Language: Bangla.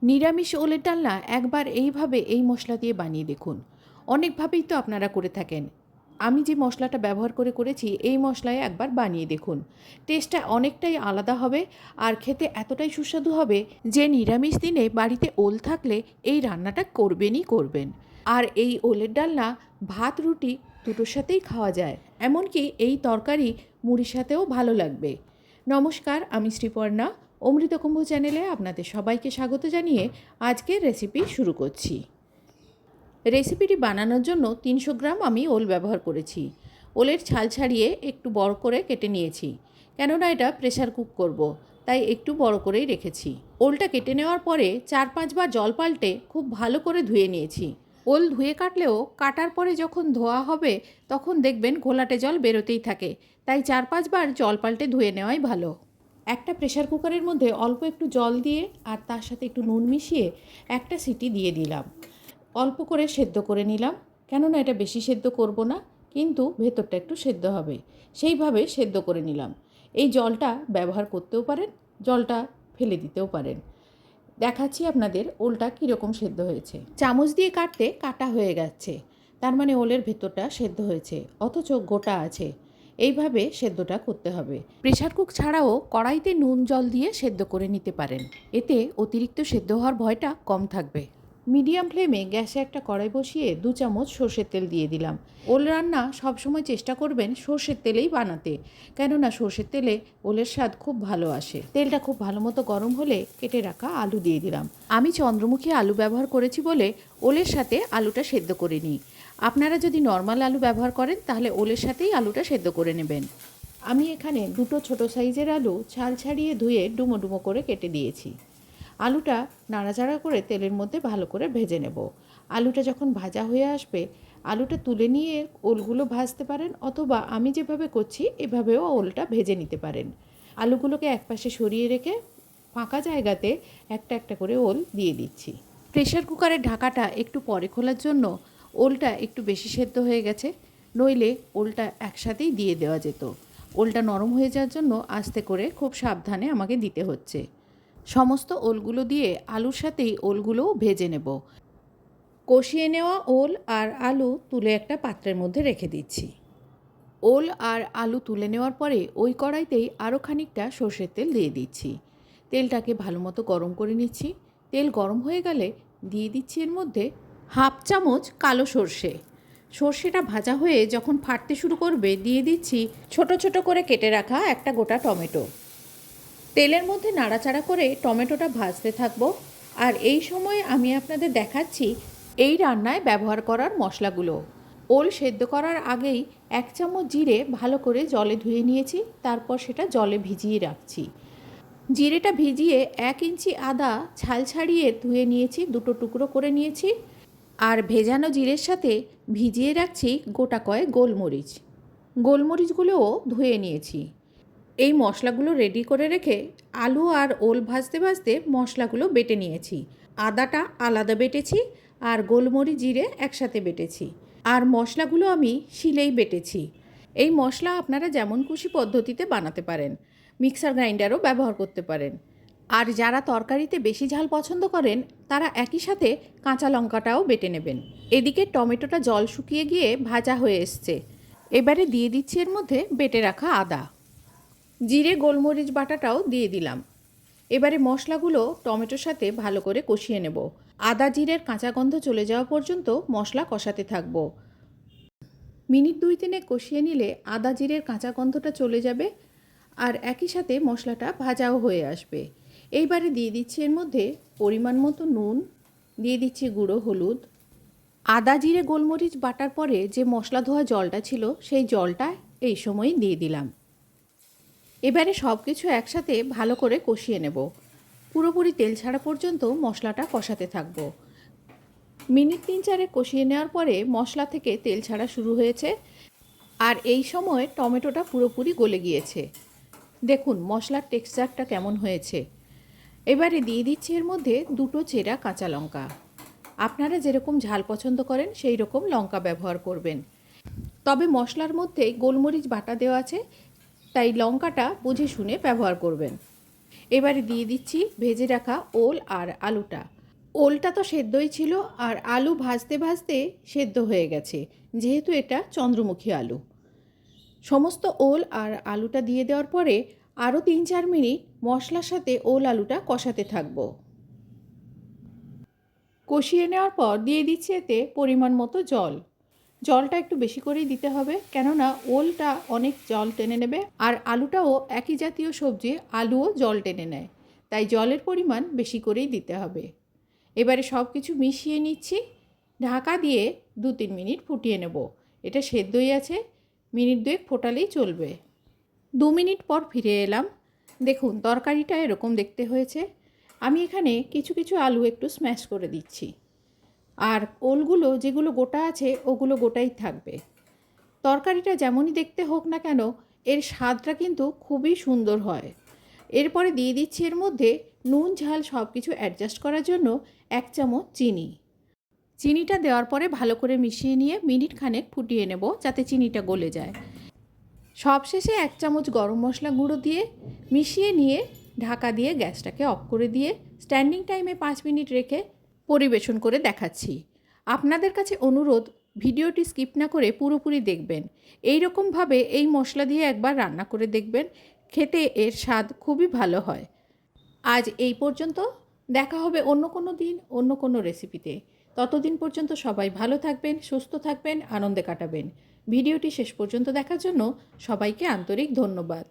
নিরামিষ ওলের ডালনা একবার এইভাবে এই মশলা দিয়ে বানিয়ে দেখুন। অনেকভাবেই তো আপনারা করে থাকেন। আমি যে মশলাটা ব্যবহার করেছি এই মশলায় একবার বানিয়ে দেখুন। টেস্টটা অনেকটাই আলাদা হবে আর খেতে এতটাই সুস্বাদু হবে যে নিরামিষ দিনে বাড়িতে ওল থাকলে এই রান্নাটা করবেনই করবেন। আর এই ওলের ডালনা ভাত রুটি দুটোর সাথেই খাওয়া যায়, এমনকি এই তরকারি মুড়ির সাথেও ভালো লাগবে। নমস্কার, আমি শ্রীপর্ণা। অমৃতকুম্ভ চ্যানেলে আপনাদের সবাইকে স্বাগত জানিয়ে আজকের রেসিপি শুরু করছি। রেসিপিটি বানানোর জন্য 300 গ্রাম আমি ওল ব্যবহার করেছি। ওলের ছাল ছাড়িয়ে একটু বড় করে কেটে নিয়েছি, কেননা এটা প্রেসার কুক করব, তাই একটু বড় করেই রেখেছি। ওলটা কেটে নেওয়ার পরে 4-5 বার জল পাল্টে খুব ভালো করে ধুয়ে নিয়েছি। ওল ধুয়ে কাটলেও কাটার পরে যখন ধোয়া হবে তখন দেখবেন ঘোলাটে জল বেরোতেই থাকে, তাই 4-5 বার জল পাল্টে ধুয়ে নেওয়াই ভালো। একটা প্রেসার কুকারের মধ্যে অল্প একটু জল দিয়ে আর তার সাথে একটু নুন মিশিয়ে একটা সিটি দিয়ে দিলাম। অল্প করে সেদ্ধ করে নিলাম, কেননা এটা বেশি সেদ্ধ করব না, কিন্তু ভেতরটা একটু সেদ্ধ হবে, সেইভাবে সেদ্ধ করে নিলাম। এই জলটা ব্যবহার করতেও পারেন, জলটা ফেলে দিতেও পারেন। দেখাচ্ছি আপনাদের ওলটা কীরকম সেদ্ধ হয়েছে। চামচ দিয়ে কাটতে কাটা হয়ে গেছে, তার মানে ওলের ভেতরটা সেদ্ধ হয়েছে, অথচ গোটা আছে। এইভাবে সেদ্ধটা করতে হবে। প্রেসার কুক ছাড়াও কড়াইতে নুন জল দিয়ে সেদ্ধ করে নিতে পারেন, এতে অতিরিক্ত সেদ্ধ হওয়ার ভয়টা কম থাকবে। মিডিয়াম ফ্লেমে গ্যাসে একটা কড়াই বসিয়ে 2 চামচ সর্ষের তেল দিয়ে দিলাম। ওল রান্না সবসময় চেষ্টা করবেন সর্ষের তেলেই বানাতে, কেননা সর্ষের তেলে ওলের স্বাদ খুব ভালো আসে। তেলটা খুব ভালো মতো গরম হলে কেটে রাখা আলু দিয়ে দিলাম। আমি চন্দ্রমুখী আলু ব্যবহার করেছি বলে ওলের সাথে আলুটা সেদ্ধ করে নিই। আপনারা যদি নর্মাল আলু ব্যবহার করেন তাহলে ওলের সাথেই আলুটা সেদ্ধ করে নেবেন। আমি এখানে 2টো ছোটো সাইজের আলু ছাল ছাড়িয়ে ধুয়ে ডুমো ডুমো করে কেটে দিয়েছি। আলুটা নাড়াচাড়া করে তেলের মধ্যে ভালো করে ভেজে নেব। আলুটা যখন ভাজা হয়ে আসবে আলুটা তুলে নিয়ে ওলগুলো ভাজতে পারেন, অথবা আমি যেভাবে করছি এভাবেও ওলটা ভেজে নিতে পারেন। আলুগুলোকে একপাশে সরিয়ে রেখে ফাঁকা জায়গাতে একটা একটা করে ওল দিয়ে দিচ্ছি। প্রেসার কুকারের ঢাকাটা একটু পরে খোলার জন্য ওলটা একটু বেশি সেদ্ধ হয়ে গেছে, নইলে ওলটা একসাথেই দিয়ে দেওয়া যেত। ওলটা নরম হয়ে যাওয়ার জন্য আস্তে করে খুব সাবধানে আমাকে দিতে হচ্ছে। সমস্ত ওলগুলো দিয়ে আলুর সাথেই ওলগুলোও ভেজে নেব। কষিয়ে নেওয়া ওল আর আলু তুলে একটা পাত্রের মধ্যে রেখে দিচ্ছি। ওল আর আলু তুলে নেওয়ার পরে ওই কড়াইতেই আরও খানিকটা সর্ষের তেল দিয়ে দিচ্ছি। তেলটাকে ভালো মতো গরম করে নিচ্ছি। তেল গরম হয়ে গেলে দিয়ে দিচ্ছি এর মধ্যে হাফ চামচ কালো সর্ষে। সর্ষেটা ভাজা হয়ে যখন ফাটতে শুরু করবে দিয়ে দিচ্ছি ছোট ছোট করে কেটে রাখা একটা গোটা টমেটো। তেলের মধ্যে নাড়াচাড়া করে টমেটোটা ভাজতে থাকবো। আর এই সময় আমি আপনাদের দেখাচ্ছি এই রান্নায় ব্যবহার করার মশলাগুলো। ওল সেদ্ধ করার আগেই 1 চামচ জিরে ভালো করে জলে ধুয়ে নিয়েছি, তারপর সেটা জলে ভিজিয়ে রাখছি। জিরেটা ভিজিয়ে 1 ইঞ্চি আদা ছাল ছাড়িয়ে ধুয়ে নিয়েছি, 2টো টুকরো করে নিয়েছি। আর ভেজানো জিরের সাথে ভিজিয়ে রাখছি গোটা কয়েক গোলমরিচ। গোলমরিচগুলোও ধুয়ে নিয়েছি। এই মশলাগুলো রেডি করে রেখে আলু আর ওল ভাজতে ভাজতে মশলাগুলো বেটে নিয়েছি। আদাটা আলাদা বেটেছি আর গোলমরিচ জিরে একসাথে বেটেছি। আর মশলাগুলো আমি শিলেই বেটেছি। এই মশলা আপনারা যেমন খুশি পদ্ধতিতে বানাতে পারেন, মিক্সার গ্রাইন্ডারও ব্যবহার করতে পারেন। আর যারা তরকারিতে বেশি ঝাল পছন্দ করেন তারা একই সাথে কাঁচা লঙ্কাটাও বেটে নেবেন। এদিকে টমেটোটা জল শুকিয়ে গিয়ে ভাজা হয়ে এসছে। এবারে দিয়ে দিচ্ছি এর মধ্যে বেটে রাখা আদা, জিরে গোলমরিচ বাটাটাও দিয়ে দিলাম। এবারে মশলাগুলো টমেটোর সাথে ভালো করে কষিয়ে নেব। আদা জিরের কাঁচা গন্ধ চলে যাওয়া পর্যন্ত মশলা কষাতে থাকবো। মিনিট 2-3 কষিয়ে নিলে আদা জিরের কাঁচা গন্ধটা চলে যাবে আর একই সাথে মশলাটা ভাজাও হয়ে আসবে। এইবারে দিয়ে দিচ্ছি এর মধ্যে পরিমাণ মতো নুন, দিয়ে দিচ্ছি গুঁড়ো হলুদ। আদা জিরে গোলমরিচ বাটার পরে যে মশলা ধোয়া জলটা ছিল সেই জলটা এই সময় দিয়ে দিলাম। এবারে সব কিছু একসাথে ভালো করে কষিয়ে নেব। পুরোপুরি তেল ছাড়া পর্যন্ত মশলাটা কষাতে থাকবো। মিনিট 3-4 কষিয়ে নেওয়ার পরে মশলা থেকে তেল ছাড়া শুরু হয়েছে আর এই সময় টমেটোটা পুরোপুরি গলে গিয়েছে। দেখুন মশলার টেক্সচারটা কেমন হয়েছে। এবারে দিয়ে দিচ্ছি এর মধ্যে 2টো চেরা কাঁচা লঙ্কা। আপনারা যেরকম ঝাল পছন্দ করেন সেই রকম লঙ্কা ব্যবহার করবেন, তবে মশলার মধ্যে গোলমরিচ বাটা দেওয়া আছে, তাই লঙ্কাটা বুঝে শুনে ব্যবহার করবেন। এবারে দিয়ে দিচ্ছি ভেজে রাখা ওল আর আলুটা। ওলটা তো সেদ্ধই ছিল আর আলু ভাজতে ভাজতে সেদ্ধ হয়ে গেছে, যেহেতু এটা চন্দ্রমুখী আলু। সমস্ত ওল আর আলুটা দিয়ে দেওয়ার পরে আরও 3-4 মিনিট মশলার সাথে ওল আলুটা কষাতে থাকবো। কষিয়ে নেওয়ার পর দিয়ে দিচ্ছি এতে পরিমাণ মতো জল। জলটা একটু বেশি করেই দিতে হবে, কেননা ওলটা অনেক জল টেনে নেবে আর আলুটাও একই জাতীয় সবজি, আলুও জল টেনে নেয়, তাই জলের পরিমাণ বেশি করেই দিতে হবে। এবারে সব কিছু মিশিয়ে নিচ্ছি, ঢাকা দিয়ে 2-3 মিনিট ফুটিয়ে নেব। এটা সেদ্ধই আছে, মিনিট 2 ফোটালেই চলবে। 2 মিনিট পর ফিরে এলাম। দেখুন তরকারিটা এরকম দেখতে হয়েছে। আমি এখানে কিছু কিছু আলু একটু স্ম্যাশ করে দিচ্ছি, আর ওলগুলো যেগুলো গোটা আছে ওগুলো গোটাই থাকবে। তরকারিটা যেমনই দেখতে হোক না কেন, এর স্বাদটা কিন্তু খুবই সুন্দর হয়। এরপরে দিয়ে দিচ্ছি এর মধ্যে নুন ঝাল সব কিছু অ্যাডজাস্ট করার জন্য 1 চামচ চিনি। চিনিটা দেওয়ার পরে ভালো করে মিশিয়ে নিয়ে মিনিট খানেক ফুটিয়ে নেব, যাতে চিনিটা গলে যায়। সবশেষে 1 চামচ গরম মশলা গুঁড়ো দিয়ে মিশিয়ে নিয়ে ঢাকা দিয়ে গ্যাসটাকে অফ করে দিয়ে স্ট্যান্ডিং টাইমে 5 মিনিট রেখে পরিবেশন করে দেখাচ্ছি। আপনাদের কাছে অনুরোধ, ভিডিওটি স্কিপ না করে পুরোপুরি দেখবেন। এই রকমভাবে এই মশলা দিয়ে একবার রান্না করে দেখবেন, খেতে এর স্বাদ খুবই ভালো হয়। আজ এই পর্যন্ত, দেখা হবে অন্য কোনো দিন অন্য কোনো রেসিপিতে। ততদিন পর্যন্ত সবাই ভালো থাকবেন, সুস্থ থাকবেন, আনন্দে কাটাবেন। ভিডিওটি শেষ পর্যন্ত দেখার জন্য সবাইকে আন্তরিক ধন্যবাদ।